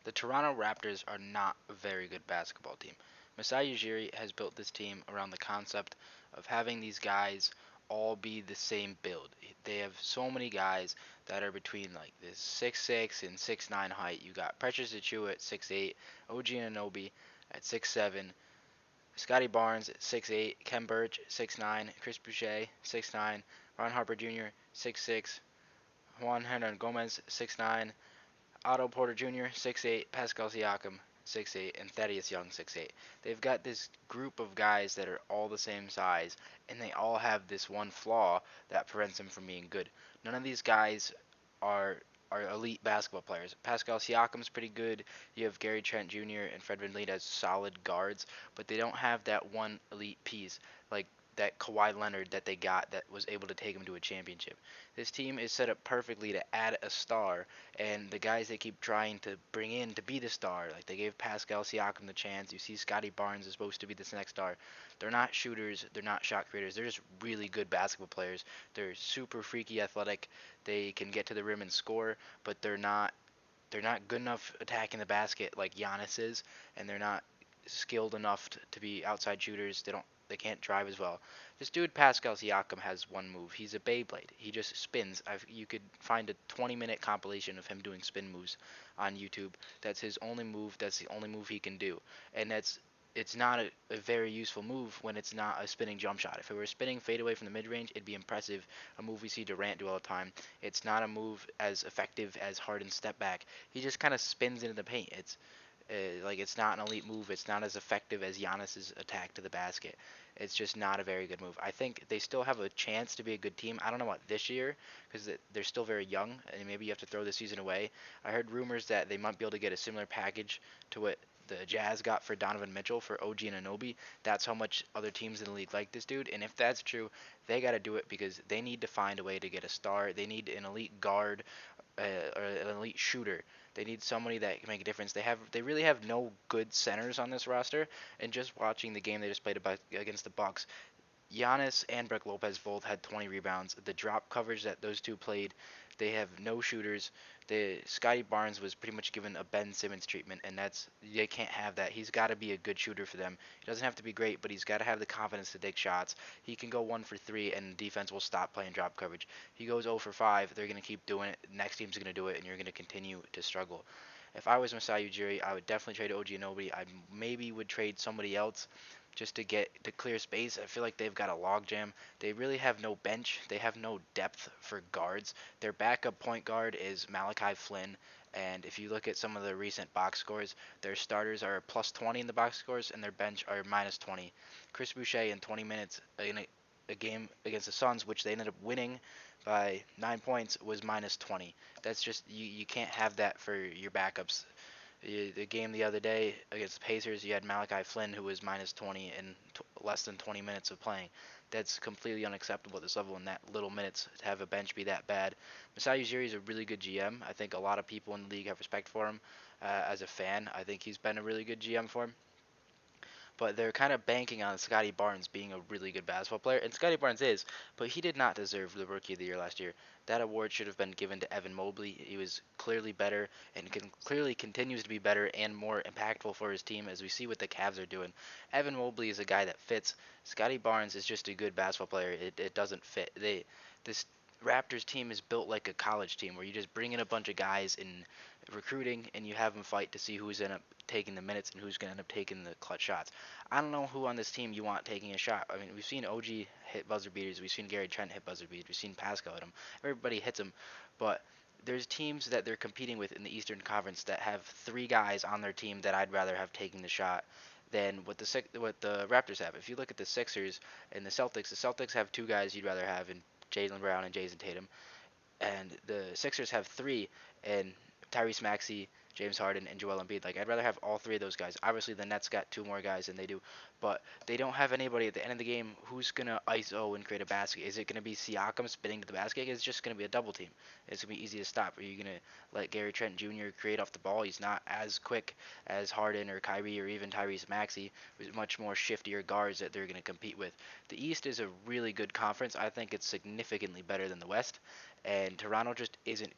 The Toronto Raptors are not a very good basketball team. Masai Ujiri has built this team around the concept of having these guys all be the same build. They have so many guys that are between like this 6'6" and 6'9" height. You got Precious Achiuwa at 6'8", OG Anunoby at 6'7", Scotty Barnes at 6'8", Ken Burch at 6'9", Chris Boucher 6'9", Ron Harper Jr. 6'6", Juan Hernan Gomez 6'9", Otto Porter Jr. 6'8", Pascal Siakam 6'8", and Thaddeus Young 6'8". They've got this group of guys that are all the same size, and they all have this one flaw that prevents them from being good. None of these guys are are elite basketball players. Pascal Siakam's pretty good. You have Gary Trent Jr. and Fred VanVleet as solid guards, but they don't have that one elite piece like that Kawhi Leonard that they got that was able to take them to a championship. This team is set up perfectly to add a star, and the guys they keep trying to bring in to be the star, like they gave Pascal Siakam the chance. You see Scotty Barnes is supposed to be this next star. They're not shooters, they're not shot creators. They're just really good basketball players. They're super freaky athletic. They can get to the rim and score, but they're not good enough attacking the basket like Giannis is, and they're not skilled enough to be outside shooters. They can't drive as well. This dude Pascal Siakam has one move. He's a Beyblade. He just spins. You could find a 20-minute compilation of him doing spin moves on YouTube. That's his only move. That's the only move he can do, and it's not a very useful move when it's not a spinning jump shot. If it were a spinning fadeaway from the mid range, it'd be impressive. A move we see Durant do all the time. It's not a move as effective as Harden's step back. He just kind of spins into the paint. It's not an elite move. It's not as effective as Giannis's attack to the basket. It's just not a very good move. I think they still have a chance to be a good team. I don't know about this year because they're still very young, and maybe you have to throw the season away. I heard rumors that they might be able to get a similar package to what the Jazz got for Donovan Mitchell for OG and Anunoby. That's how much other teams in the league like this dude. And if that's true, they got to do it because they need to find a way to get a star. They need an elite guard or an elite shooter. They need somebody that can make a difference. They really have no good centers on this roster. And just watching the game they just played against the Bucks, Giannis and Brook Lopez both had 20 rebounds. The drop coverage that those two played, they have no shooters. The Scotty Barnes was pretty much given a Ben Simmons treatment, and they can't have that. He's got to be a good shooter for them. He doesn't have to be great, but he's got to have the confidence to take shots. He can go 1 for 3, and defense will stop playing drop coverage. He goes 0 for 5, they're gonna keep doing it. Next team's gonna do it, and you're gonna continue to struggle. If I was Masai Ujiri, I would definitely trade OG Anunoby. I maybe would trade somebody else just to get to clear space. I feel like they've got a logjam. They really have no bench. They have no depth for guards. Their backup point guard is Malachi Flynn. And if you look at some of the recent box scores, their starters are plus 20 in the box scores, and their bench are minus 20. Chris Boucher in 20 minutes in a game against the Suns, which they ended up winning by 9 points, was minus 20. That's just you can't have that for your backups. The game the other day against the Pacers, you had Malachi Flynn, who was minus 20 in less than 20 minutes of playing. That's completely unacceptable at this level in that little minutes to have a bench be that bad. Masai Ujiri is a really good GM. I think a lot of people in the league have respect for him. As a fan, I think he's been a really good GM for him, but they're kind of banking on Scotty Barnes being a really good basketball player, and Scotty Barnes is, but he did not deserve the Rookie of the Year last year. That award should have been given to Evan Mobley. He was clearly better and clearly continues to be better and more impactful for his team, as we see what the Cavs are doing. Evan Mobley is a guy that fits. Scotty Barnes is just a good basketball player. It doesn't fit. This Raptors team is built like a college team where you just bring in a bunch of guys in recruiting and you have them fight to see who's end up taking the minutes and who's going to end up taking the clutch shots. I don't know who on this team you want taking a shot. I mean, we've seen OG hit buzzer beaters. We've seen Gary Trent hit buzzer beaters. We've seen Pascal hit them. Everybody hits them. But there's teams that they're competing with in the Eastern Conference that have 3 guys on their team that I'd rather have taking the shot than what the Raptors have. If you look at the Sixers and the Celtics have 2 guys you'd rather have in Jaylen Brown and Jason Tatum, and the Sixers have 3 and Tyrese Maxey, James Harden, and Joel Embiid. Like, I'd rather have all 3 of those guys. Obviously, the Nets got 2 more guys than they do, but they don't have anybody at the end of the game who's gonna ISO and create a basket. Is it gonna be Siakam spinning to the basket? It's just gonna be a double team. It's gonna be easy to stop. Are you gonna let Gary Trent Jr. create off the ball? He's not as quick as Harden or Kyrie or even Tyrese Maxey, with much more shiftier guards that they're gonna compete with. The East is a really good conference. I think it's significantly better than the West, and Toronto just isn't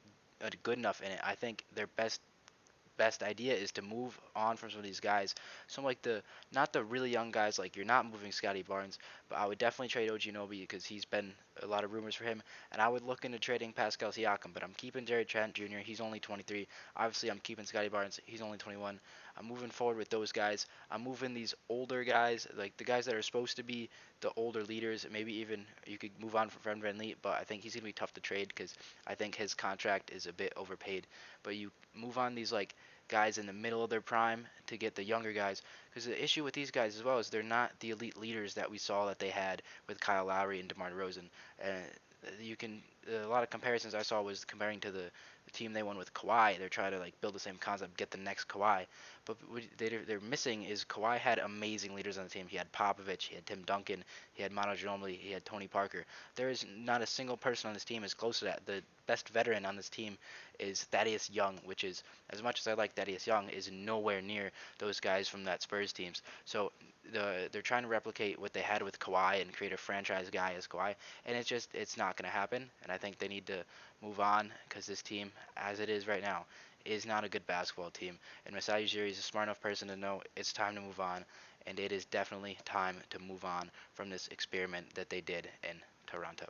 good enough in it. I think their best best idea is to move on from some of these guys. Some like the not the really young guys, like you're not moving Scotty Barnes, but I would definitely trade Ojinobi because he's been a lot of rumors for him, and I would look into trading Pascal Siakam, but I'm keeping Jerry Trent Jr. He's only 23. Obviously, I'm keeping Scotty Barnes. He's only 21. I'm moving forward with those guys. I'm moving these older guys, like the guys that are supposed to be the older leaders. Maybe even you could move on from Fred VanVleet, but I think he's gonna be tough to trade because I think his contract is a bit overpaid. But you move on these like guys in the middle of their prime to get the younger guys. Because the issue with these guys as well is they're not the elite leaders that we saw that they had with Kyle Lowry and DeMar DeRozan. You can a lot of comparisons I saw was comparing to the team they won with Kawhi. They're trying to like build the same concept, get the next Kawhi. But what they're missing is Kawhi had amazing leaders on the team. He had Popovich, he had Tim Duncan, he had Manu Ginobili, he had Tony Parker. There is not a single person on this team as close to that. The best veteran on this team is Thaddeus Young, which is, as much as I like Thaddeus Young, is nowhere near those guys from that Spurs teams. So they're trying to replicate what they had with Kawhi and create a franchise guy as Kawhi, and it's not going to happen. And I think they need to move on because this team, as it is right now, is not a good basketball team. And Masai Ujiri is a smart enough person to know it's time to move on, and it is definitely time to move on from this experiment that they did in Toronto.